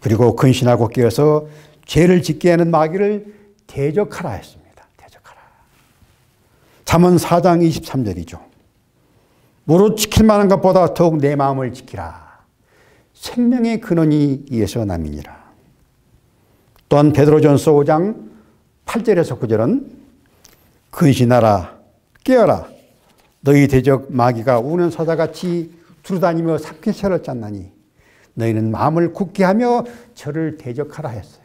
그리고 근신하고 깨어서 죄를 짓게 하는 마귀를 대적하라 했습니다. 대적하라. 잠언 4장 23절이죠. 무릇 지킬 만한 것보다 더욱 내 마음을 지키라. 생명의 근원이 이에서 남이니라. 또한 베드로전서 5장 8절에서 9절은 근신하라 깨어라 너희 대적 마귀가 우는 사자같이 두루다니며 삭개체를 짰나니 너희는 마음을 굳게 하며 저를 대적하라 했어요.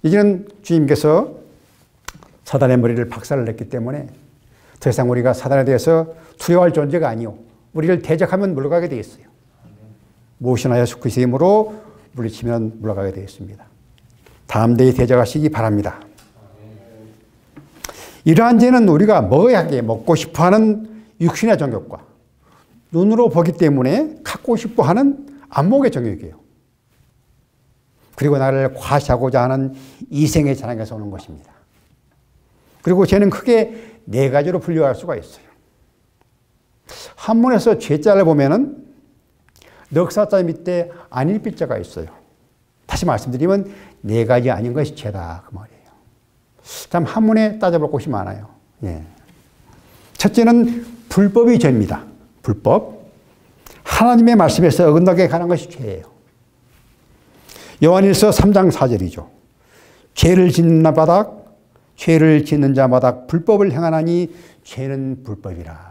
이제는 주님께서 사단의 머리를 박살을 냈기 때문에 더 이상 우리가 사단에 대해서 두려워할 존재가 아니요 우리를 대적하면 물러가게 되어 있어요. 무엇이나 예수 그리스도의 이름으로 물리치면 물러가게 되어 있습니다. 다음 대에 대적하시기 바랍니다. 이러한 죄는 우리가 먹어야게 먹고 싶어하는 육신의 정욕과 눈으로 보기 때문에 갖고 싶어하는 안목의 정욕이에요. 그리고 나를 과시하고자 하는 이생의 자랑에서 오는 것입니다. 그리고 죄는 크게 네 가지로 분류할 수가 있어요. 한문에서 죄자를 보면은 넉사자 밑에 안일비자가 있어요. 다시 말씀드리면 네 가지 아닌 것이 죄다 그 말이에요. 참 한문에 따져볼 곳이 많아요. 예. 첫째는 불법이 죄입니다. 불법. 하나님의 말씀에서 어긋나게 가는 것이 죄예요. 요한일서 3장 4절이죠. 죄를 짓는 바닥, 죄를 짓는 자마다 불법을 행하나니 죄는 불법이라.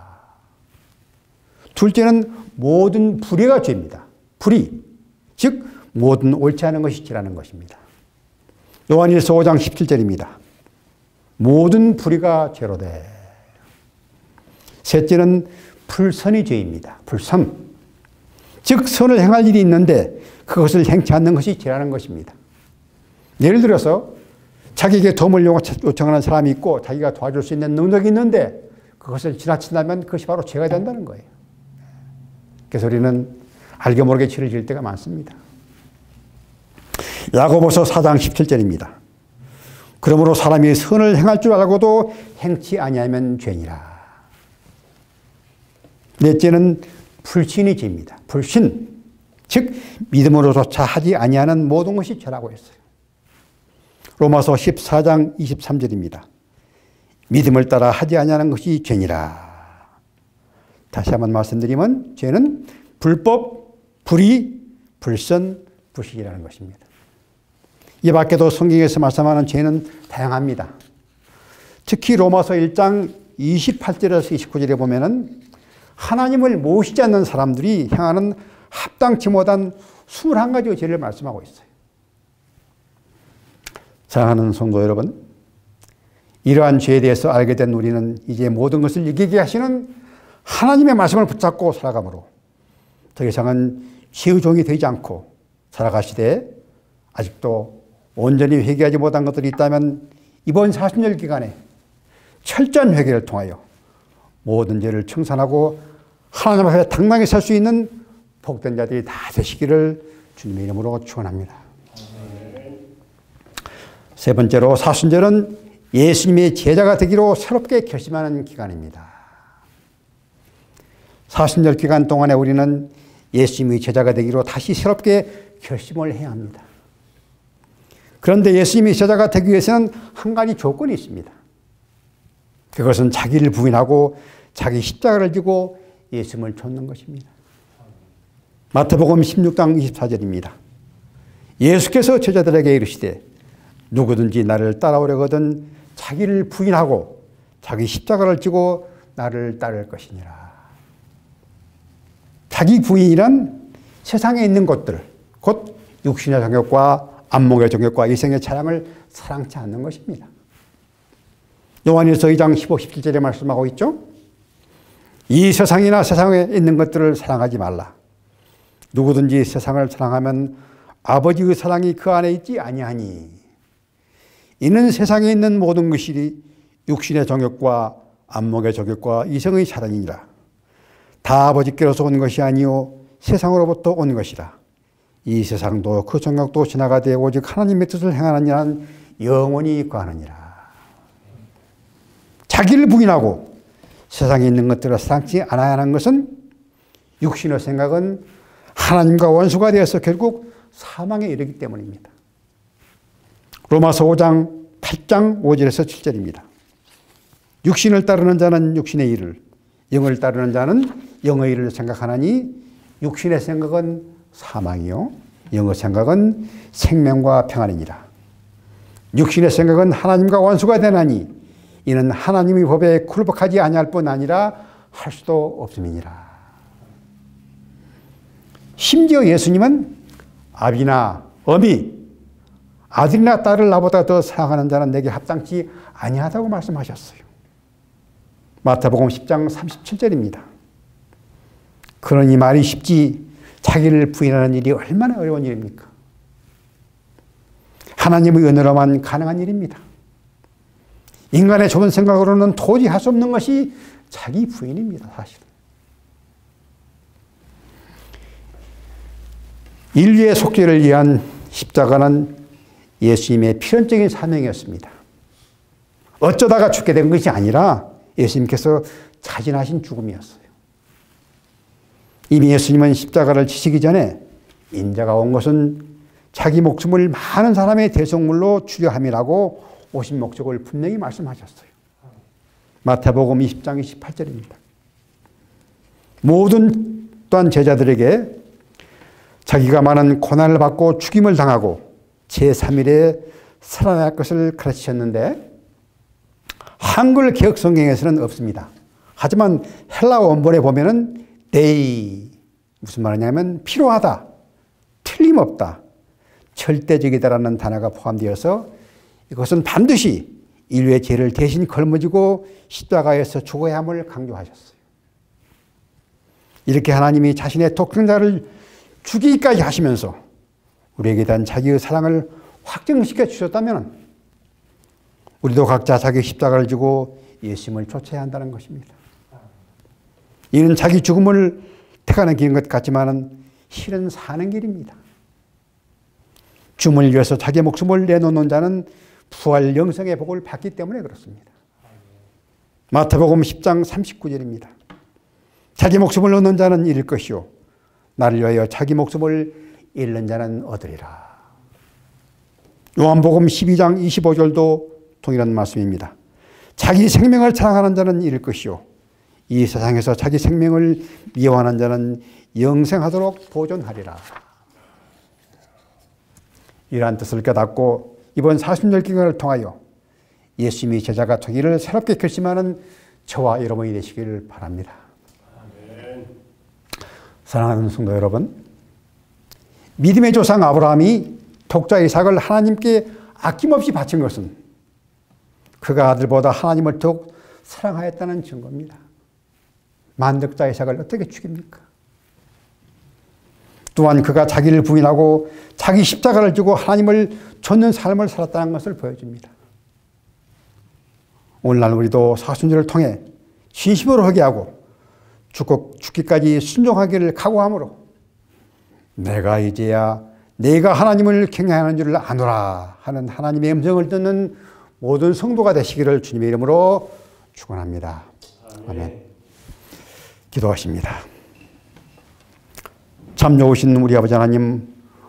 둘째는 모든 불의가 죄입니다. 불의, 즉 모든 옳지 않은 것이 죄라는 것입니다. 요한일서 5장 17절입니다. 모든 불의가 죄로 돼. 셋째는 불선이 죄입니다. 불선. 즉 선을 행할 일이 있는데 그것을 행치 않는 것이 죄라는 것입니다. 예를 들어서 자기에게 도움을 요청하는 사람이 있고 자기가 도와줄 수 있는 능력이 있는데 그것을 지나친다면 그것이 바로 죄가 된다는 거예요. 그래서 우리는 알게 모르게 죄를 지을 때가 많습니다. 야고보서 4장 17절입니다. 그러므로 사람이 선을 행할 줄 알고도 행치 아니하면 죄니라. 넷째는 불신이 죄입니다. 불신, 즉 믿음으로조차 하지 아니하는 모든 것이 죄라고 했어요. 로마서 14장 23절입니다. 믿음을 따라 하지 아니하는 것이 죄니라. 다시 한번 말씀드리면 죄는 불법, 불의, 불선, 불식이라는 것입니다. 이 밖에도 성경에서 말씀하는 죄는 다양합니다. 특히 로마서 1장 28절에서 29절에 보면은 하나님을 모시지 않는 사람들이 행하는 합당치 못한 21가지의 죄를 말씀하고 있어요. 사랑하는 성도 여러분, 이러한 죄에 대해서 알게 된 우리는 이제 모든 것을 이기게 하시는 하나님의 말씀을 붙잡고 살아가므로 더 이상은 죄의 종이 되지 않고 살아가시되, 아직도 온전히 회개하지 못한 것들이 있다면 이번 40년 기간에 철저한 회개를 통하여 모든 죄를 청산하고 하나님 앞에 당당히 설 수 있는 복된 자들이 다 되시기를 주님의 이름으로 축원합니다. 세 번째로, 사순절은 예수님의 제자가 되기로 새롭게 결심하는 기간입니다. 사순절 기간 동안에 우리는 예수님의 제자가 되기로 다시 새롭게 결심을 해야 합니다. 그런데 예수님의 제자가 되기 위해서는 한 가지 조건이 있습니다. 그것은 자기를 부인하고 자기 십자가를 지고 예수님을 좇는 것입니다. 마태복음 16장 24절입니다. 예수께서 제자들에게 이르시되 누구든지 나를 따라오려거든 자기를 부인하고 자기 십자가를 지고 나를 따를 것이니라. 자기 부인이란 세상에 있는 것들, 곧 육신의 정욕과 안목의 정욕과 이생의 자랑을 사랑치 않는 것입니다. 요한일서 2장 15, 17절에 말씀하고 있죠. 이 세상이나 세상에 있는 것들을 사랑하지 말라. 누구든지 세상을 사랑하면 아버지의 사랑이 그 안에 있지 아니하니. 이는 세상에 있는 모든 것이 육신의 정욕과 안목의 정욕과 이성의 자랑이니라. 다 아버지께로서 온 것이 아니요 세상으로부터 온 것이라. 이 세상도 그 정욕도 지나가되 오직 하나님의 뜻을 행하는 이는 영원히 거하느니라. 자기를 부인하고 세상에 있는 것들을 사랑치 않아야 하는 것은 육신의 생각은 하나님과 원수가 되어서 결국 사망에 이르기 때문입니다. 로마서 5장 8장 5절에서 7절입니다. 육신을 따르는 자는 육신의 일을, 영을 따르는 자는 영의 일을 생각하나니 육신의 생각은 사망이요 영의 생각은 생명과 평안이니라. 육신의 생각은 하나님과 원수가 되나니 이는 하나님의 법에 굴복하지 아니할 뿐 아니라 할 수도 없음이니라. 심지어 예수님은 아비나 어미, 아들이나 딸을 나보다 더 사랑하는 자는 내게 합당치 아니하다고 말씀하셨어요. 마태복음 10장 37절입니다. 그러니 말이 쉽지 자기를 부인하는 일이 얼마나 어려운 일입니까? 하나님의 은혜로만 가능한 일입니다. 인간의 좋은 생각으로는 도저히 할 수 없는 것이 자기 부인입니다. 사실은. 인류의 속죄를 위한 십자가는 예수님의 필연적인 사명이었습니다. 어쩌다가 죽게 된 것이 아니라 예수님께서 자진하신 죽음이었어요. 이미 예수님은 십자가를 지시기 전에 인자가 온 것은 자기 목숨을 많은 사람의 대속물로 주려 함이라고 오신 목적을 분명히 말씀하셨어요. 마태복음 20장 28절입니다. 모든 또한 제자들에게 자기가 많은 고난을 받고 죽임을 당하고 제3일에 살아날 것을 가르치셨는데 한글 개혁 성경에서는 없습니다. 하지만 헬라 원본에 보면은 데이, 무슨 말이냐면 필요하다, 틀림없다, 절대적이다라는 단어가 포함되어서 이것은 반드시 인류의 죄를 대신 걸머지고 십자가에서 죽어야 함을 강조하셨어요. 이렇게 하나님이 자신의 독생자를 죽이기까지 하시면서 우리에게 대한 자기의 사랑을 확증시켜 주셨다면 우리도 각자 자기 십자가를 지고 예수님을 쫓아야 한다는 것입니다. 이는 자기 죽음을 택하는 길인 것 같지만 실은 사는 길입니다. 주님을 위해서 자기 목숨을 내놓는 자는 부활 영생의 복을 받기 때문에 그렇습니다. 마태복음 10장 39절입니다. 자기 목숨을 얻는 자는 잃을 것이요 나를 위하여 자기 목숨을 잃는 자는 얻으리라. 요한복음 12장 25절도 동일한 말씀입니다. 자기 생명을 사랑하는 자는 잃을 것이요 이 세상에서 자기 생명을 미워하는 자는 영생하도록 보존하리라. 이러한 뜻을 깨닫고 이번 40절 기간을 통하여 예수님의 제자가 되기를 새롭게 결심하는 저와 여러분이 되시기를 바랍니다. 아멘. 사랑하는 성도 여러분, 믿음의 조상 아브라함이 독자 이삭을 하나님께 아낌없이 바친 것은 그가 아들보다 하나님을 더욱 사랑하였다는 증거입니다. 만덕자 이삭을 어떻게 죽입니까? 또한 그가 자기를 부인하고 자기 십자가를 지고 하나님을 좇는 삶을 살았다는 것을 보여줍니다. 오늘날 우리도 사순절을 통해 진심으로 회개하고 죽기까지 순종하기를 각오함으로 내가 이제야 내가 하나님을 경외하는 줄을 아노라 하는 하나님의 음성을 듣는 모든 성도가 되시기를 주님의 이름으로 축원합니다. 아멘. 기도하십니다. 참 좋으신 우리 아버지 하나님,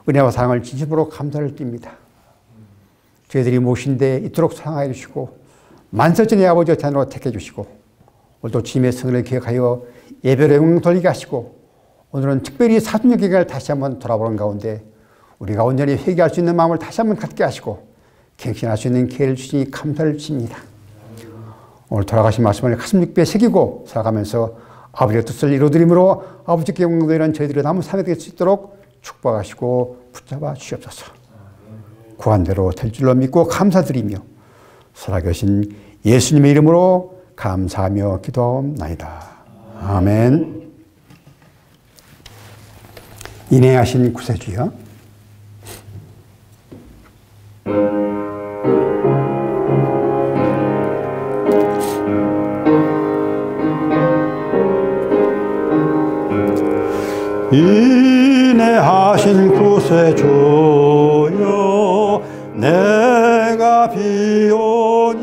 은혜와 사랑을 진심으로 감사를 드립니다. 저희들이 무엇인데 이토록 사랑하여 주시고 만설전의 아버지 자녀로 택해 주시고 오늘도 주님의 성을 기억하여 예배로 영광 돌리게 하시고 오늘은 특별히 사순절 기간을 다시 한번 돌아보는 가운데 우리가 온전히 회개할 수 있는 마음을 다시 한번 갖게 하시고 갱신할 수 있는 기회를 주시니 감사를 드립니다. 오늘 돌아가신 말씀을 가슴 깊게 새기고 살아가면서 아버지의 뜻을 이루어드림으로 아버지께 영광 돌리는 저희들의 남은 삶이 될 수 있도록 축복하시고 붙잡아 주시옵소서. 구한대로 될 줄로 믿고 감사드리며 살아계신 예수님의 이름으로 감사하며 기도하옵나이다. 아멘. 인행하신 구세주여, 인내하신 구세주여, 내가 비오니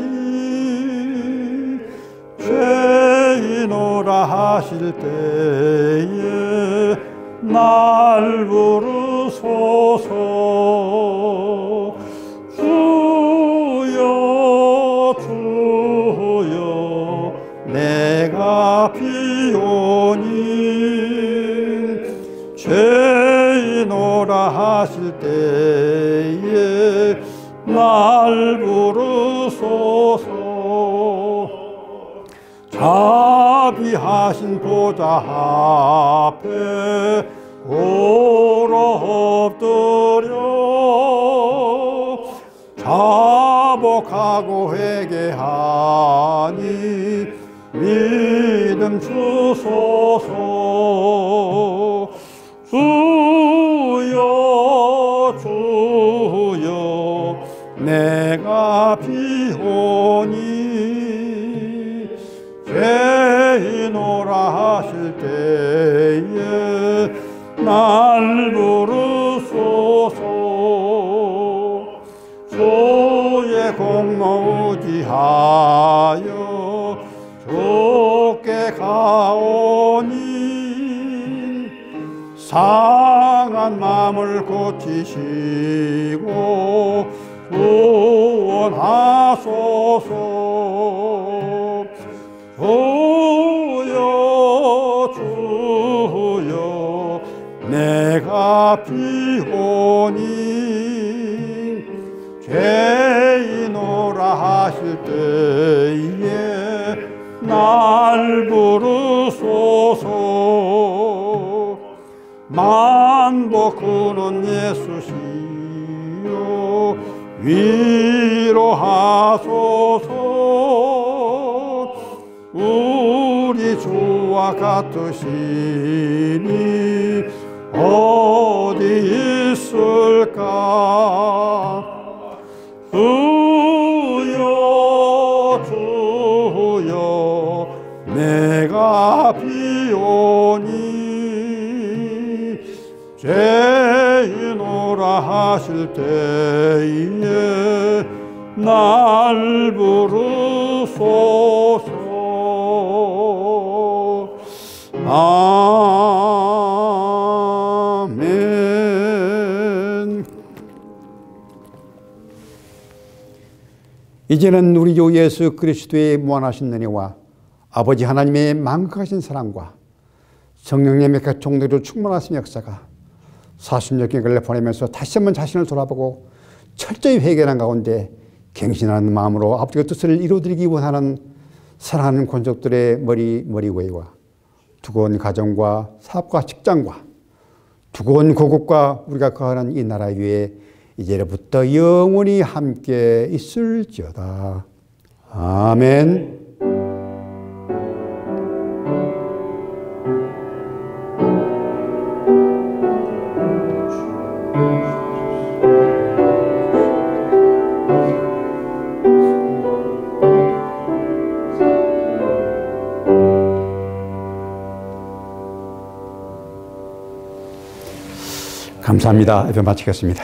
죄인오라 하실 때에 날 부르소서. 주여 주여 내가 비오니 죄인오라 하실 때에 날 부르소서. 자비하신 보좌 앞에 고로 엎드려 자복하고 회개하니 믿음 주소서. 주여 주여 내가 비오니 죄인오라 하실 때에 날 부르소서. 주의 공로 의지하여 주께 가오니 상한 마음을 고치시고 구원하소서. 주여 주여 내가 비오니 죄인오라 하실 때에 날 부르소서. 만복하는 예수시여 위로하소서. 우리 주와 같으시니 어디 있을까. 주여 주여 내가 비오니 죄인오라 하실 때에 날 부르소서. 아멘. 이제는 우리 주 예수 그리스도의 무한하신 은혜와 아버지 하나님의 만극하신 사랑과 성령님의 개통대로 충만하신 역사가 40년 경을 보내면서 다시 한번 자신을 돌아보고 철저히 회개하는 가운데 갱신하는 마음으로 아버지의 뜻을 이루어드리기 원하는 사랑하는 권속들의 머리웨이와 두꺼운 가정과 사업과 직장과 두꺼운 고국과 우리가 거하는 이 나라 위에 이제부터 영원히 함께 있을지어다. 아멘. 감사합니다. 예배 마치겠습니다.